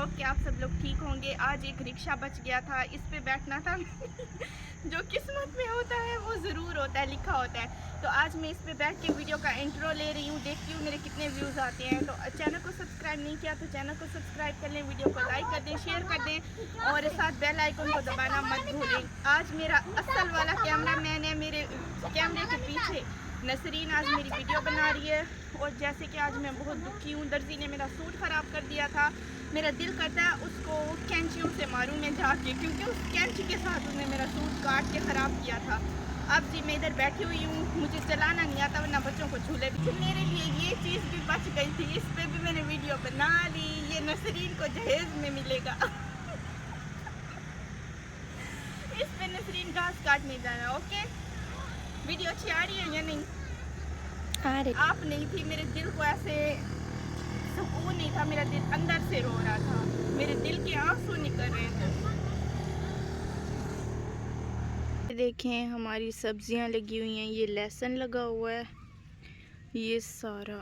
Hope कि आप सब लोग ठीक होंगे। आज एक रिक्शा बच गया था, इस पे बैठना था। जो किस्मत में होता है वो ज़रूर होता है, लिखा होता है। तो आज मैं इस पे बैठ के वीडियो का इंट्रो ले रही हूँ, देखती हूँ मेरे कितने व्यूज़ आते हैं। तो चैनल को सब्सक्राइब नहीं किया तो चैनल को सब्सक्राइब कर लें, वीडियो को लाइक कर दें, शेयर कर दें और साथ बेल आइकन को दबाना मत भूलें। आज मेरा असल वाला कैमरा मैन है, मेरे कैमरे के पीछे नसरीन आज मेरी वीडियो बना रही है। और जैसे कि आज मैं बहुत दुखी हूँ, दर्जी ने मेरा सूट ख़राब कर दिया था। मेरा दिल करता है उसको कैंचियों से मारूं मैं जाके, क्योंकि उस कैंची के साथ उसने मेरा सूट काट के ख़राब किया था। अब जी मैं इधर बैठी हुई हूँ, मुझे चलाना नहीं आता वरना बच्चों को झूले भी। मेरे लिए ये चीज़ भी बच गई थी, इस पर भी मैंने वीडियो बना ली। ये नसरीन को जहेज में मिलेगा। इस पे नसरीन घास काटने जाना। ओके, वीडियो अच्छी आ रही है या नहीं? आप नहीं थी, मेरे दिल को ऐसे सुकून नहीं था, मेरा दिल अंदर से रो रहा था, मेरे दिल के आंसू निकल रहे थे। देखें हमारी सब्जियां लगी हुई हैं, ये लहसुन लगा हुआ है, ये सारा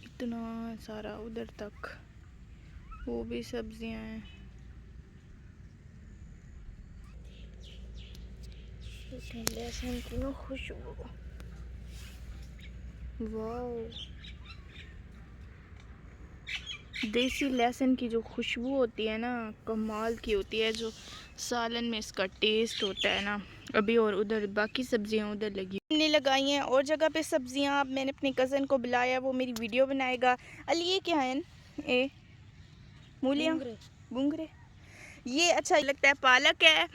इतना सारा उधर तक वो भी सब्जियां हैं। लहसुन की खुशबू, वाह, देसी लहसुन की जो खुशबू होती है ना, कमाल की होती है। जो सालन में इसका टेस्ट होता है ना। अभी और उधर बाकी सब्जियां उधर लगी हमने लगाई हैं और जगह पे सब्जियां। अब मैंने अपने कज़न को बुलाया, वो मेरी वीडियो बनाएगा। अली ये क्या है? ए मूलियाँ, बुंगरे। ये अच्छा लगता है, पालक है,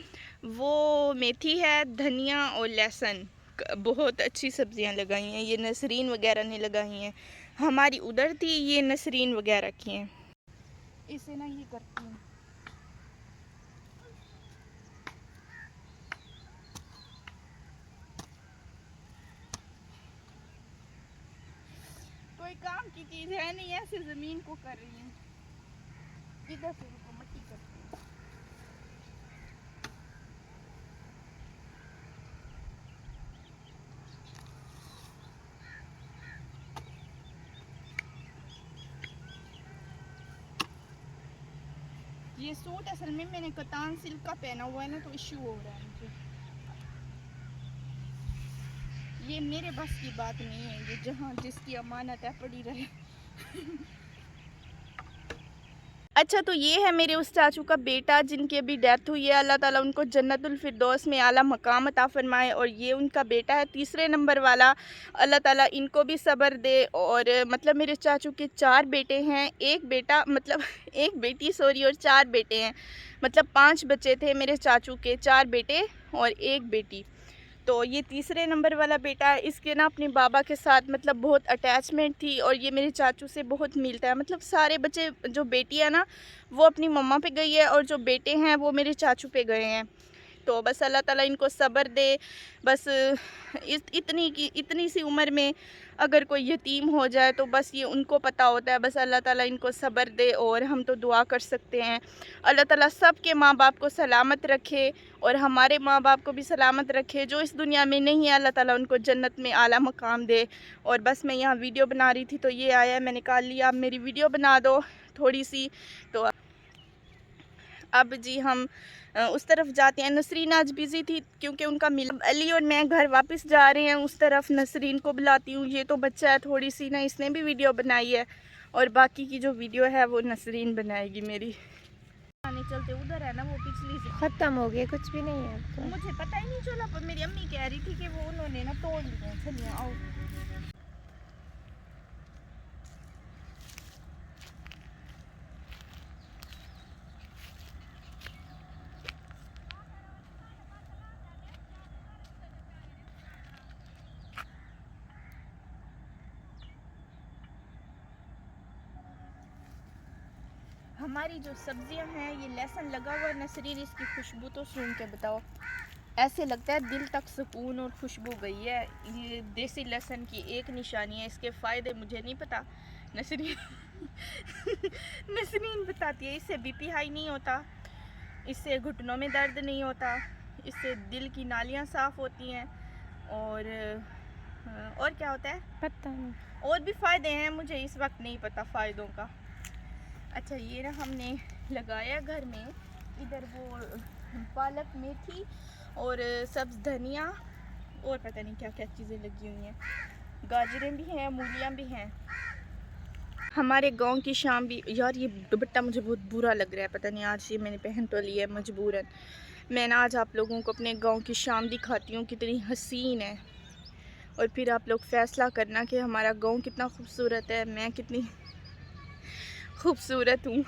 वो मेथी है, धनिया और लहसुन। बहुत अच्छी सब्जियां लगाई हैं, ये नसरीन वगैरह ने लगाई हैं। हमारी उधर थी, ये नसरीन वगैरह की हैं। इसे ना ये करती हूँ, कोई काम की चीज़ है नहीं, ऐसे ज़मीन को कर रही है। इधर से रुको, मिट्टी करती हूँ। ये सूट असल में मैंने कतान सिल्क का पहना हुआ है ना, तो इश्यू हो रहा है मुझे। ये मेरे बस की बात नहीं है, ये जहाँ जिसकी अमानत है पड़ी रहे। अच्छा, तो ये है मेरे उस चाचू का बेटा जिनकी अभी डेथ हुई है। अल्लाह ताला उनको जन्नतुल फिरदौस में आला मकाम अता फरमाए। और ये उनका बेटा है, तीसरे नंबर वाला। अल्लाह ताला इनको भी सब्र दे। और मतलब मेरे चाचू के 4 बेटे हैं, एक बेटा मतलब एक बेटी सॉरी, और 4 बेटे हैं। मतलब 5 बच्चे थे मेरे चाचू के, 4 बेटे और एक बेटी। तो ये तीसरे नंबर वाला बेटा है। इसके ना अपने बाबा के साथ मतलब बहुत अटैचमेंट थी, और ये मेरे चाचू से बहुत मिलता है। मतलब सारे बच्चे, जो बेटी है ना वो अपनी मम्मा पे गई है, और जो बेटे हैं वो मेरे चाचू पे गए हैं। तो बस अल्लाह ताला इनको सब्र दे। बस इतनी सी उम्र में अगर कोई यतीम हो जाए तो बस ये उनको पता होता है। बस अल्लाह ताला इनको सब्र दे, और हम तो दुआ कर सकते हैं अल्लाह ताला सब के माँ बाप को सलामत रखे, और हमारे माँ बाप को भी सलामत रखे। जो इस दुनिया में नहीं है, अल्लाह ताला उनको जन्नत में आला मकाम दे। और बस मैं यहाँ वीडियो बना रही थी तो ये आया, मैंने कहा लिया आप मेरी वीडियो बना दो थोड़ी सी। तो अब जी हम उस तरफ जाते हैं। नसरीन आज बिज़ी थी क्योंकि उनका मिल। अली और मैं घर वापस जा रहे हैं उस तरफ। नसरीन को बुलाती हूँ, ये तो बच्चा है थोड़ी सी ना, इसने भी वीडियो बनाई है, और बाकी की जो वीडियो है वो नसरीन बनाएगी मेरी। आने चलते उधर है ना, वो पिछली से खत्म हो गया, कुछ भी नहीं है अब तो। मुझे पता ही नहीं चला, पर मेरी अम्मी कह रही थी कि वो उन्होंने ना तोड़ लिए। चलिए आओ। हमारी जो सब्जियां हैं, ये लहसुन लगा हुआ नसरीन, इसकी खुशबू तो सूंघ के बताओ, ऐसे लगता है दिल तक सुकून और खुशबू गई है। ये देसी लहसुन की एक निशानी है। इसके फ़ायदे मुझे नहीं पता, नसरीन नसरीन बताती है। इससे बीपी हाई नहीं होता, इससे घुटनों में दर्द नहीं होता, इससे दिल की नालियाँ साफ़ होती हैं, और क्या होता है पता नहीं। और भी फ़ायदे हैं, मुझे इस वक्त नहीं पता फ़ायदों का। अच्छा ये ना हमने लगाया घर में, इधर वो पालक मेथी और सब्ज़ धनिया और पता नहीं क्या क्या चीज़ें लगी हुई हैं, गाजरें भी हैं, मूलियाँ भी हैं। हमारे गांव की शाम भी यार, ये दुपट्टा मुझे बहुत बुरा लग रहा है, पता नहीं आज ये मैंने पहन तो लिया है मजबूरन। मैं ना आज आप लोगों को अपने गांव की शाम दिखाती हूँ, कितनी हसीन है, और फिर आप लोग फैसला करना कि हमारा गांव कितना खूबसूरत है, मैं कितनी खूबसूरत हूँ।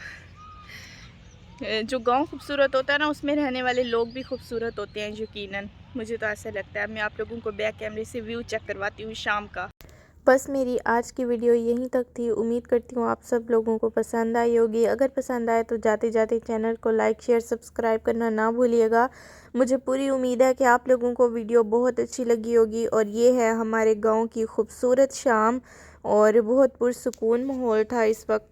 जो गांव खूबसूरत होता है ना, उसमें रहने वाले लोग भी खूबसूरत होते हैं यकीनन, मुझे तो ऐसा लगता है। मैं आप लोगों को बैक कैमरे से व्यू चेक करवाती हूँ शाम का। बस मेरी आज की वीडियो यहीं तक थी। उम्मीद करती हूँ आप सब लोगों को पसंद आई होगी। अगर पसंद आए तो जाते जाते चैनल को लाइक शेयर सब्सक्राइब करना ना भूलिएगा। मुझे पूरी उम्मीद है कि आप लोगों को वीडियो बहुत अच्छी लगी होगी। और ये है हमारे गांव की खूबसूरत शाम, और बहुत पुरसुकून माहौल था इस वक्त।